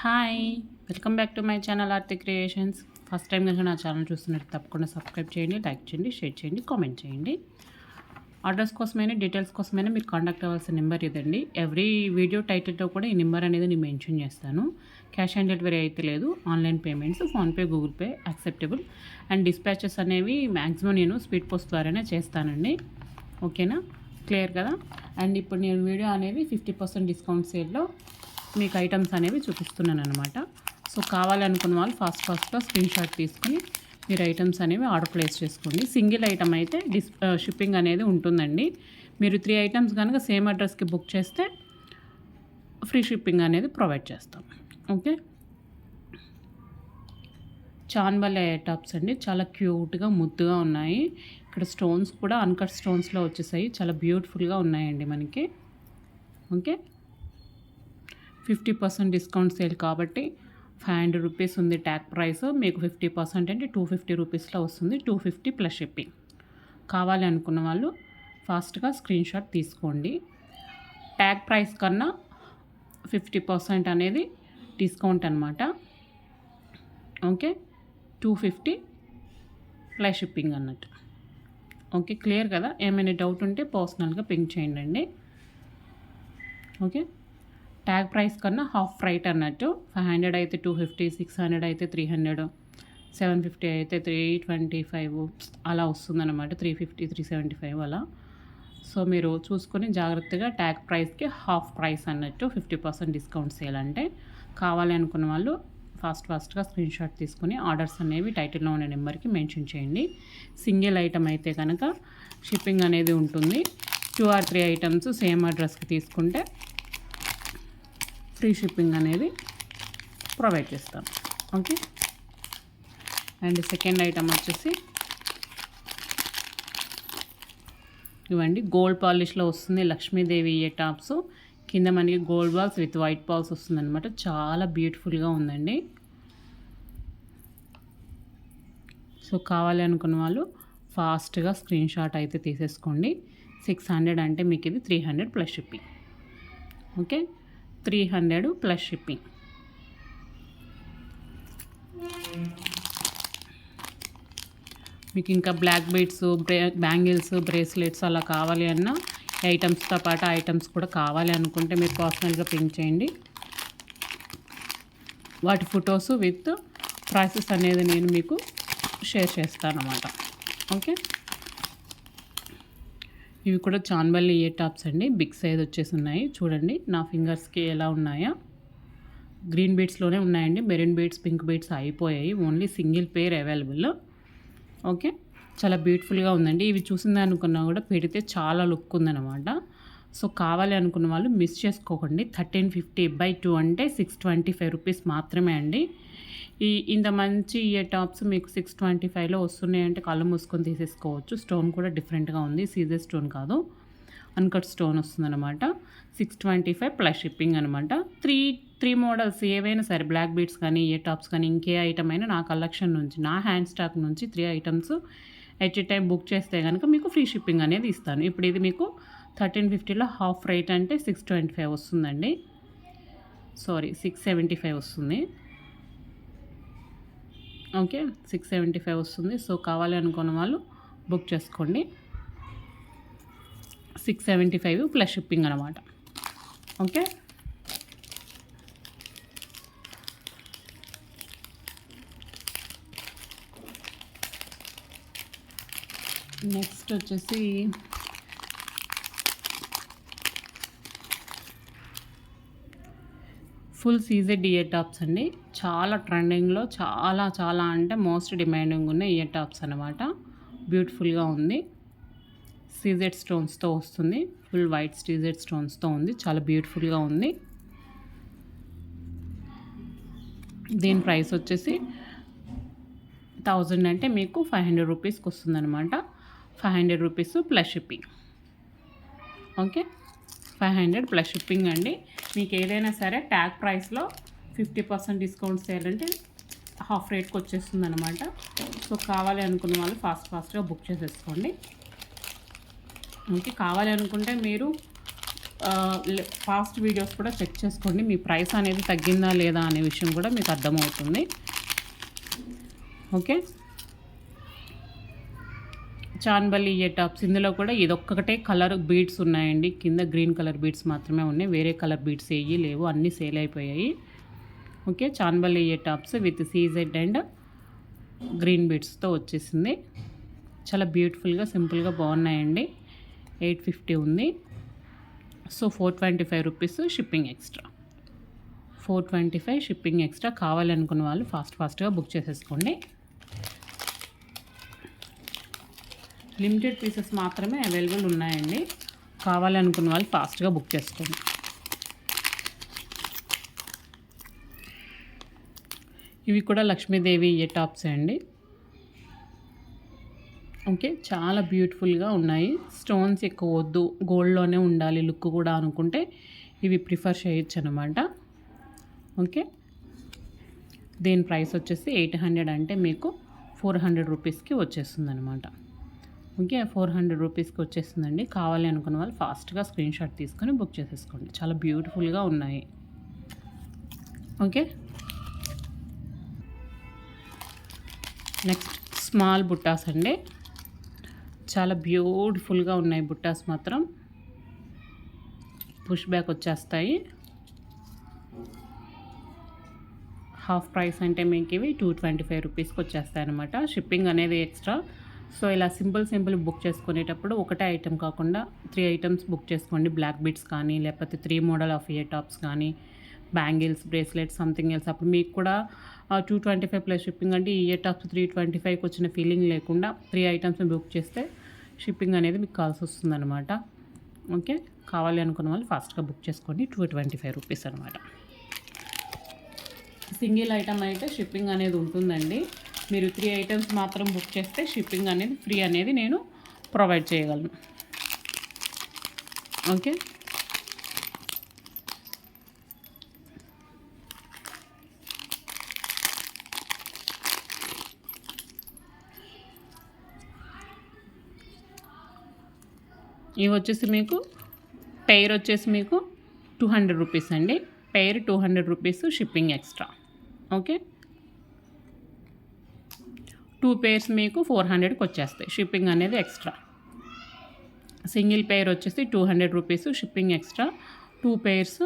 Hi, welcome back to my channel Aarti creations. First time కనుక నా channel చూస్తున్నట్టు తప్పకుండా సబ్స్క్రైబ్ చేయండి, లైక్ చేయండి, షేర్ చేయండి, కామెంట్ చేయండి. ఆర్డర్స్ కోసమైనా డీటెయిల్స్ కోసమైనా మీరు కాంటాక్ట్ అవ్వాల్సిన నెంబర్ ఇదండి. ఎవ్రీ వీడియో టైటిల్లో కూడా ఈ నెంబర్ అనేది నేను మెన్షన్ చేస్తాను. క్యాష్ ఆన్ డెలివరీ అయితే లేదు, online payments, PhonePe, Google Pay acceptable. And dispatches అనేవి మ్యాక్సిమం నేను స్పీడ్ పోస్ట్ ద్వారానే చేస్తానండి. ఓకేనా, క్లియర్ కదా. అండ్ ఇప్పుడు నేను వీడియో అనేది 50% డిస్కౌంట్ సేల్లో మీకు ఐటమ్స్ అనేవి చూపిస్తున్నాను అనమాట. సో కావాలనుకున్న వాళ్ళు ఫాస్ట్గా స్క్రీన్ షాట్ తీసుకుని మీరు ఐటమ్స్ అనేవి ఆర్డర్ ప్లేస్ చేసుకోండి. సింగిల్ ఐటమ్ అయితే షిప్పింగ్ అనేది ఉంటుందండి. మీరు 3 ఐటమ్స్ కనుక సేమ్ అడ్రస్కి బుక్ చేస్తే ఫ్రీ షిప్పింగ్ అనేది ప్రొవైడ్ చేస్తాం. ఓకే, చాన్బల్ ఎయిర్ టాప్స్ అండి, చాలా క్యూట్గా ముద్దుగా ఉన్నాయి. ఇక్కడ స్టోన్స్ కూడా అన్కట్ స్టోన్స్లో వచ్చేసాయి, చాలా బ్యూటిఫుల్గా ఉన్నాయండి మనకి. ఓకే, 50% డిస్కౌంట్ సేల్ కాబట్టి 500 రూపీస్ ఉంది ట్యాగ్ ప్రైస్. మీకు 50% అంటే 250 రూపీస్లో వస్తుంది. 250 ప్లస్ షిప్పింగ్. కావాలి అనుకున్న వాళ్ళు ఫాస్ట్గా స్క్రీన్ షాట్ తీసుకోండి. ట్యాగ్ ప్రైస్ కన్నా 50% అనేది డిస్కౌంట్ అనమాట. ఓకే, 250 ప్లస్ షిప్పింగ్ అన్నట్టు. ఓకే, క్లియర్ కదా. ఏమైనా డౌట్ ఉంటే పర్సనల్గా పింక్ చేయండి. ఓకే, ట్యాగ్ ప్రైస్ కన్నా హాఫ్ రైట్ అన్నట్టు. 500 అయితే 250, 600 అయితే 300, 750 అయితే 325 అలా వస్తుందన్నమాట. 350, 375 అలా. సో మీరు చూసుకొని జాగ్రత్తగా ట్యాగ్ ప్రైస్కి హాఫ్ ప్రైస్ అన్నట్టు 50% డిస్కౌంట్ సేల్ అంటే. కావాలి అనుకున్న వాళ్ళు ఫాస్ట్గా స్క్రీన్ షాట్ తీసుకుని ఆర్డర్స్ అనేవి టైటిల్లో ఉన్న నెంబర్కి మెన్షన్ చేయండి. సింగిల్ ఐటమ్ అయితే కనుక షిప్పింగ్ అనేది ఉంటుంది. 2 or 3 ఐటమ్స్ సేమ్ అడ్రస్కి తీసుకుంటే ఫ్రీ షిప్పింగ్ అనేది ప్రొవైడ్ చేస్తాం. ఓకే, అండ్ సెకండ్ ఐటమ్ వచ్చేసి ఇవ్వండి, గోల్డ్ పాలిష్లో వస్తుంది. లక్ష్మీదేవి ఇయర్ టాప్స్, కింద మనకి gold balls with white balls వస్తుంది అనమాట. చాలా బ్యూటిఫుల్గా ఉందండి. సో కావాలి అనుకున్న వాళ్ళు ఫాస్ట్గా స్క్రీన్ షాట్ అయితే తీసేసుకోండి. 600 అంటే మీకు ఇది 300 plus shipping. Okay, 300 plus shipping. మీకు ఇంకా బ్లాక్ బీడ్స్, బ్యాంగిల్స్, బ్రేస్లెట్స్ అలా కావాలి అన్న ఐటమ్స్తో పాటు ఐటమ్స్ కూడా కావాలి అనుకుంటే మీరు పర్సనల్గా పింక్ చేయండి. వాటి ఫొటోస్ విత్ ప్రైసెస్ అనేది నేను మీకు షేర్ చేస్తాను అన్నమాట. ఓకే, ఇవి కూడా చాన్బల్లి ఇయర్ టాప్స్ అండి. బిగ్ సైజ్ వచ్చేసి ఉన్నాయి. చూడండి నా ఫింగర్స్కి ఎలా ఉన్నాయా. గ్రీన్ బీడ్స్లోనే ఉన్నాయండి. మెరూన్ బీడ్స్, పింక్ బీడ్స్ అయిపోయాయి. ఓన్లీ సింగిల్ పేర్ అవైలబుల్. ఓకే, చాలా బ్యూటిఫుల్గా ఉందండి. ఇవి చూసింది అనుకున్నా కూడా పెడితే చాలా లుక్ ఉందన్నమాట. సో కావాలి అనుకున్న వాళ్ళు మిస్ చేసుకోకండి. 1350/2 అంటే 625 రూపీస్ మాత్రమే అండి. ఇంత మంచి ఇయర్ టాప్స్ మీకు 625లో వస్తున్నాయంటే కళ్ళు మూసుకొని తీసేసుకోవచ్చు. స్టోన్ కూడా డిఫరెంట్గా ఉంది, సీజర్ స్టోన్ కాదు, అన్కట్ స్టోన్ వస్తుందన్నమాట. 625 ప్లస్ షిప్పింగ్ అనమాట. త్రీ మోడల్స్ ఏవైనా సరే, బ్లాక్ బీడ్స్ కానీ ఇయర్ టాప్స్ కానీ ఇంకే ఐటమ్ అయినా నా కలెక్షన్ నుంచి, నా హ్యాండ్ స్టాక్ నుంచి 3 items at a time book చేస్తే కనుక మీకు ఫ్రీ షిప్పింగ్ అనేది ఇస్తాను. ఇప్పుడు ఇది మీకు 1350లో హాఫ్ రేట్ అంటే 625 వస్తుందండి. సారీ, 675 వస్తుంది. ఓకే, 675 వస్తుంది. సో కావాలి అనుకున్న వాళ్ళు బుక్ చేసుకోండి. 675 ప్లస్ షిప్పింగ్ అనమాట. ఓకే, నెక్స్ట్ వచ్చేసి ఫుల్ సీజెడ్ ఇయర్ టాప్స్ అండి. చాలా ట్రెండింగ్లో, చాలా అంటే మోస్ట్ డిమాండింగ్ ఉన్న ఇయర్ టాప్స్ అనమాట. బ్యూటిఫుల్గా ఉంది. సీజెడ్ స్టోన్స్తో వస్తుంది. ఫుల్ వైట్ సీజెడ్ స్టోన్స్తో ఉంది. చాలా బ్యూటిఫుల్గా ఉంది. దీని ప్రైస్ వచ్చేసి 1000 అంటే మీకు 500 రూపీస్కి వస్తుంది అనమాట. 500 rupees plus shipping. Okay, 500 plus shipping అండి. మీకు ఏదైనా సరే ట్యాగ్ ప్రైస్లో 50% డిస్కౌంట్ సేల్ అంటే హాఫ్ రేట్కి వచ్చేస్తుంది అనమాట. సో కావాలి అనుకున్న వాళ్ళు ఫాస్ట్గా బుక్ చేసేసుకోండి. ఓకే, కావాలి అనుకుంటే మీరు పాస్ట్ వీడియోస్ కూడా చెక్ చేసుకోండి. మీ ప్రైస్ అనేది తగ్గిందా లేదా అనే విషయం కూడా మీకు అర్థమవుతుంది. Okay, chandbali ear tops. ఇందులో కూడా ఇదొక్కటే కలర్ బీడ్స్ ఉన్నాయండి. కింద గ్రీన్ కలర్ బీడ్స్ మాత్రమే ఉన్నాయి, వేరే కలర్ బీడ్స్ ఏవి లేవు, అన్నీ సేల్ అయిపోయాయి. Okay, chandbali ear tops with CZ and green బీడ్స్తో వచ్చేసింది. చాలా బ్యూటిఫుల్గా సింపుల్గా బాగున్నాయండి. 850 ఉంది. So 425 rupees shipping extra. 425 shipping extra. కావాలనుకున్న వాళ్ళు ఫాస్ట్గా బుక్ చేసేసుకోండి. లిమిటెడ్ పీసెస్ మాత్రమే అవైలబుల్ ఉన్నాయండి. కావాలనుకున్న వాళ్ళు ఫాస్ట్గా బుక్ చేసుకోండి. ఇవి కూడా లక్ష్మీదేవి ఇయర్ టాప్స్ అండి. ఓకే, చాలా బ్యూటిఫుల్గా ఉన్నాయి. స్టోన్స్ ఎక్కువ వద్దు, గోల్డ్లోనే ఉండాలి లుక్ కూడా అనుకుంటే ఇవి ప్రిఫర్ చేయొచ్చు అనమాట. ఓకే, దీని ప్రైస్ వచ్చేసి 800 అంటే మీకు 400 రూపీస్కి వచ్చేస్తుంది అనమాట. ఓకే, 400 రూపీస్కి వచ్చేస్తుందండి. కావాలి అనుకున్న వాళ్ళు ఫాస్ట్గా స్క్రీన్ షాట్ తీసుకొని బుక్ చేసేసుకోండి. చాలా బ్యూటిఫుల్గా ఉన్నాయి. ఓకే, నెక్స్ట్ స్మాల్ బుట్టాస్ అండి. చాలా బ్యూటిఫుల్గా ఉన్నాయి బుట్టాస్ మాత్రం. పుష్ బ్యాక్ వచ్చేస్తాయి. హాఫ్ ప్రైస్ అంటే మీకు ఇవి 225 రూపీస్కి వచ్చేస్తాయి అనమాట. షిప్పింగ్ అనేది ఎక్స్ట్రా. సో ఇలా సింపుల్ బుక్ చేసుకునేటప్పుడు ఒకటే ఐటెం కాకుండా 3 ఐటమ్స్ బుక్ చేసుకోండి. బ్లాక్ బీడ్స్ కానీ, లేకపోతే 3 మోడల్ ఆఫ్ ఇయర్ టాప్స్ కానీ, బ్యాంగిల్స్, బ్రేస్లెట్స్, సంథింగ్ ఎల్స్. అప్పుడు మీకు కూడా 225 ప్లస్ షిప్పింగ్ అంటే ఇయర్ టాప్స్ 325కి వచ్చిన ఫీలింగ్ లేకుండా 3 ఐటమ్స్ బుక్ చేస్తే షిప్పింగ్ అనేది మీకు కాల్సి వస్తుంది అనమాట. ఓకే, కావాలి అనుకున్న వాళ్ళు ఫాస్ట్గా బుక్ చేసుకోండి. 225 రూపీస్ అనమాట. సింగిల్ ఐటమ్ అయితే షిప్పింగ్ అనేది ఉంటుందండి. మీరు 3 ఐటమ్స్ మాత్రం బుక్ చేస్తే షిప్పింగ్ అనేది ఫ్రీ అనేది నేను ప్రొవైడ్ చేయగలను. ఓకే, ఇవి వచ్చేసి మీకు పెయిర్ వచ్చేసి మీకు 200 రూపీస్ అండి. Pair 200 rupees shipping extra. Okay, 2 pairs మీకు 400కి వచ్చేస్తాయి. షిప్పింగ్ అనేది ఎక్స్ట్రా. సింగిల్ పెయిర్ వచ్చేసి 200 rupees shipping extra. 2 pairs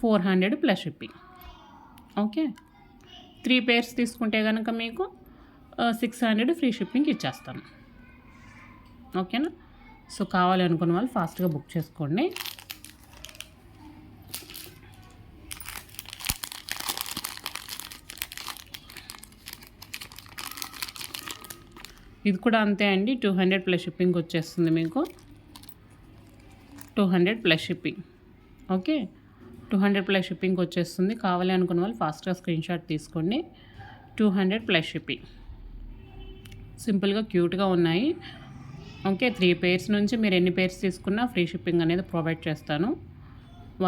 400 plus shipping. Okay, 3 pairs తీసుకుంటే కనుక మీకు 600 ఫ్రీ షిప్పింగ్ ఇచ్చేస్తాను. ఓకేనా? సో కావాలి అనుకున్న వాళ్ళు ఫాస్ట్గా బుక్ చేసుకోండి. ఇది కూడా అంతే అండి. 200 ప్లస్ షిప్పింగ్ వచ్చేస్తుంది మీకు. 200 plus shipping. Okay, 200 plus shipping వచ్చేస్తుంది. కావాలి అనుకున్న వాళ్ళు ఫాస్ట్గా స్క్రీన్ షాట్ తీసుకోండి. 200 ప్లస్ షిప్పింగ్. సింపుల్గా క్యూట్గా ఉన్నాయి. ఓకే, 3 పేర్స్ నుంచి మీరు ఎన్ని పేర్స్ తీసుకున్నా ఫ్రీ షిప్పింగ్ అనేది ప్రొవైడ్ చేస్తాను.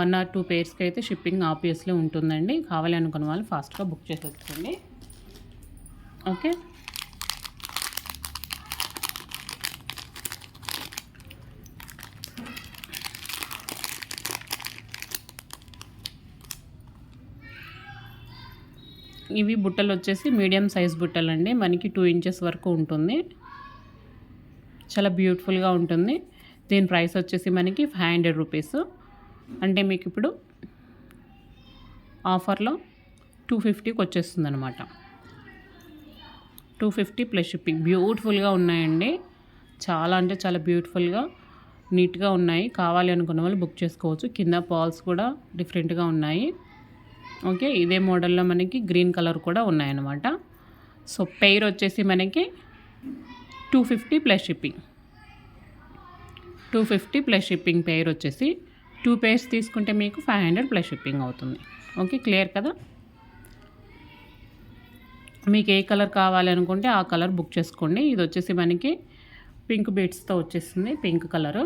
1 or 2 పేర్స్కి అయితే షిప్పింగ్ ఆబ్వియస్లీ ఉంటుందండి. కావాలి అనుకున్న వాళ్ళు ఫాస్ట్గా బుక్ చేసేసుకోండి. ఓకే, ఇవి బుట్టలు వచ్చేసి మీడియం సైజ్ బుట్టలు అండి. మనకి 2 ఇంచెస్ వరకు ఉంటుంది. చాలా బ్యూటిఫుల్గా ఉంటుంది. దీని ప్రైస్ వచ్చేసి మనకి 500 రూపీస్. అంటే మీకు ఇప్పుడు ఆఫర్లో 250కి వచ్చేస్తుంది అనమాట. 250 ప్లస్ షిప్పింగ్. బ్యూటిఫుల్గా ఉన్నాయండి. చాలా అంటే చాలా బ్యూటిఫుల్గా నీట్గా ఉన్నాయి. కావాలి అనుకున్న వాళ్ళు బుక్ చేసుకోవచ్చు. కింద పాల్స్ కూడా డిఫరెంట్గా ఉన్నాయి. ఓకే, ఇదే మోడల్లో మనకి గ్రీన్ కలర్ కూడా ఉన్నాయన్నమాట. సో పెయిర్ వచ్చేసి మనకి 250 plus shipping. 250 plus shipping pair వచ్చేసి 2 పేర్స్ తీసుకుంటే మీకు 500 ప్లస్ షిప్పింగ్ అవుతుంది. ఓకే, క్లియర్ కదా? మీకు ఏ కలర్ కావాలనుకుంటే ఆ కలర్ బుక్ చేసుకోండి. ఇది వచ్చేసి మనకి పింక్ బీడ్స్తో వచ్చేస్తుంది. Pink colour.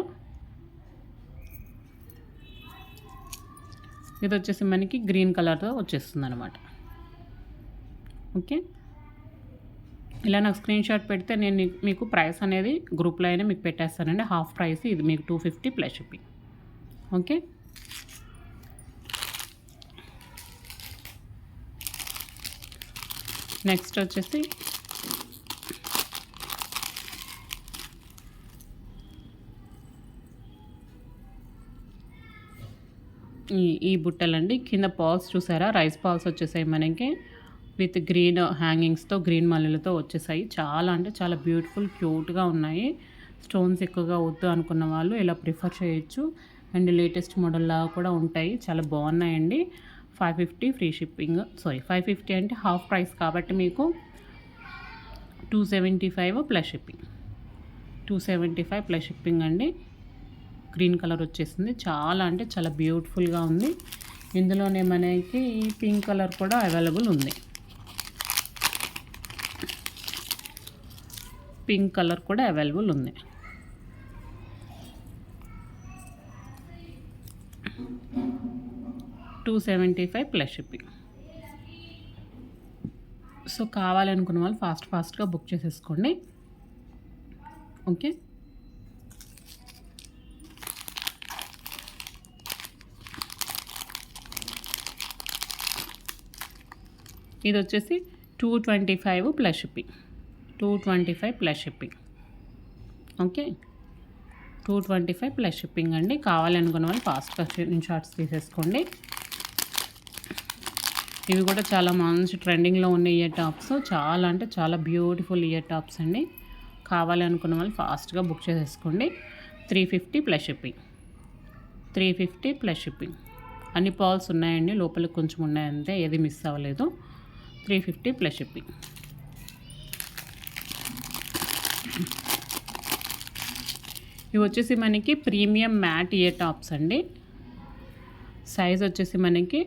ఇది వచ్చేసి మనకి గ్రీన్ కలర్తో వచ్చేస్తుంది అనమాట. ఓకే, ఇలా నాకు స్క్రీన్ షాట్ పెడితే నేను మీకు ప్రైస్ అనేది గ్రూప్లో అయినా మీకు పెట్టేస్తానండి. హాఫ్ ప్రైస్ ఇది మీకు 250 ప్లస్ షిప్పింగ్. ఓకే. నెక్స్ట్ వచ్చేసి ఈ బుట్టలండి. కింద పాల్స్ చూసారా, రైస్ పాల్స్ వచ్చేసాయి మనకి విత్ గ్రీన్ హ్యాంగింగ్స్తో, గ్రీన్ మల్లెలతో వచ్చేసాయి. చాలా అంటే చాలా బ్యూటిఫుల్ క్యూట్గా ఉన్నాయి. స్టోన్స్ ఎక్కువగా వద్దు అనుకున్న వాళ్ళు ఇలా ప్రిఫర్ చేయొచ్చు. అండ్ లేటెస్ట్ మోడల్ లాగా కూడా ఉంటాయి, చాలా బాగున్నాయండి. 550 ఫ్రీ షిప్పింగ్, 550 అంటే హాఫ్ ప్రైస్ కాబట్టి మీకు 275 ప్లస్ షిప్పింగ్. 275 ప్లస్ షిప్పింగ్ అండి. గ్రీన్ కలర్ వచ్చేసింది, చాలా అంటే చాలా బ్యూటిఫుల్గా ఉంది. ఇందులోనే మనకి పింక్ కలర్ కూడా అవైలబుల్ ఉంది. పింక్ కలర్ కూడా అవైలబుల్ ఉంది. $275 ప్లస్ షిప్పింగ్. సో కావాలనుకున్న వాళ్ళు ఫాస్ట్గా బుక్ చేసేసుకోండి. ఓకే. ఇది వచ్చేసి 225 plus shipping. 225 plus shipping. Okay. 225 plus shipping అండి. కావాలనుకున్న వాళ్ళు ఫాస్ట్గా స్క్రీన్‌షాట్స్ తీసేసుకోండి. ఇవి కూడా చాలా మంచి ట్రెండింగ్లో ఉన్న ఇయర్ టాప్స్. చాలా అంటే చాలా బ్యూటిఫుల్ ఇయర్ టాప్స్ అండి. కావాలి అనుకున్న వాళ్ళు ఫాస్ట్గా బుక్ చేసేసుకోండి. 350 ప్లస్ షిప్పింగ్. 350 plus shipping. అన్ని పాల్స్ ఉన్నాయండి, లోపలికి కొంచెం ఉన్నాయంతే, ఏది మిస్ అవ్వలేదు. 350 ప్లస్ షిప్పింగ్. ఇవి వచ్చేసి మనకి ప్రీమియం మ్యాట్ ఇయర్ టాప్స్ అండి. సైజ్ వచ్చేసి మనకి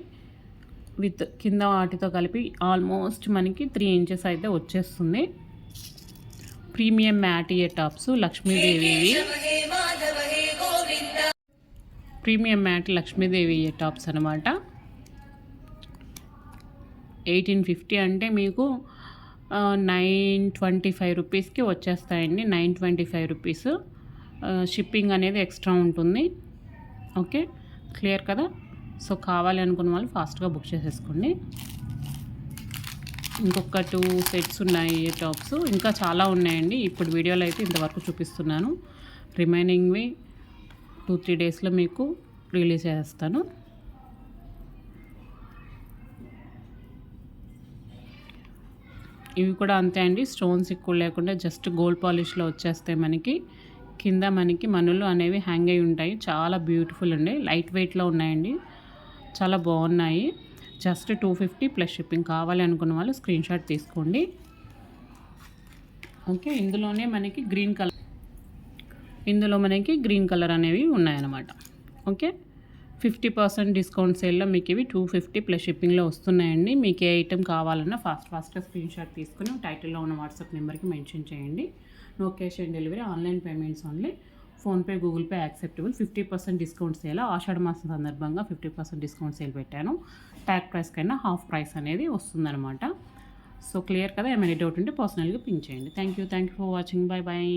విత్ కింద వాటితో కలిపి ఆల్మోస్ట్ మనకి 3 ఇంచెస్ అయితే వచ్చేస్తుంది. Premium matte ear tops Lakshmidevi. Premium matte Lakshmidevi ear tops అనమాట. 1850 అంటే మీకు 925 రూపీస్కి వచ్చేస్తాయండి. 925 రూపీస్. షిప్పింగ్ అనేది ఎక్స్ట్రా ఉంటుంది. ఓకే, క్లియర్ కదా. సో కావాలి అనుకున్న వాళ్ళు ఫాస్ట్గా బుక్ చేసేసుకోండి. ఇంకొక 2 సెట్స్ ఉన్నాయి ఈ టాప్స్, ఇంకా చాలా ఉన్నాయండి. ఇప్పుడు వీడియోలో అయితే ఇంతవరకు చూపిస్తున్నాను. రిమైనింగ్వి 2-3 డేస్లో మీకు రిలీజ్ చేస్తాను. ఇవి కూడా అంతే అండి, స్టోన్స్ ఎక్కువ లేకుండా జస్ట్ గోల్డ్ పాలిష్లో వచ్చేస్తాయి. మనకి కింద మనకి మనులు అనేవి హ్యాంగ్ అయి ఉంటాయి. చాలా బ్యూటిఫుల్ అండి, లైట్ వెయిట్లో ఉన్నాయండి, చాలా బాగున్నాయి. Just 250 plus shipping. కావాలి అనుకున్న వాళ్ళు స్క్రీన్‌షాట్ తీసుకోండి. ఓకే. ఇందులోనే మనకి గ్రీన్ కలర్ అనేవి ఉన్నాయన్నమాట. ఓకే. 50% డిస్కౌంట్ సేల్లో మీకు ఇవి 250 ప్లస్ షిప్పింగ్లో వస్తున్నాయండి. మీకు ఏ ఐటెం కావాలన్నా ఫాస్ట్గా స్క్రీన్‌షాట్ తీసుకుని టైటిల్లో ఉన్న వాట్సాప్ నెంబర్కి మెన్షన్ చేయండి. No cash on delivery, online payments only. PhonePe, Google Pay acceptable. 50% discount sale, Ashadha మాసం సందర్భంగా 50% డిస్కౌంట్ సేల్ పెట్టాను. ట్యాగ్ ప్రైస్ కన్నా హాఫ్ ప్రైస్ అనేది వస్తుందన్నమాట. సో క్లియర్ కదా. ఏమైనా డౌట్ ఉంటే పర్సనల్గా పింక్ చేయండి. Thank you for watching. Bye.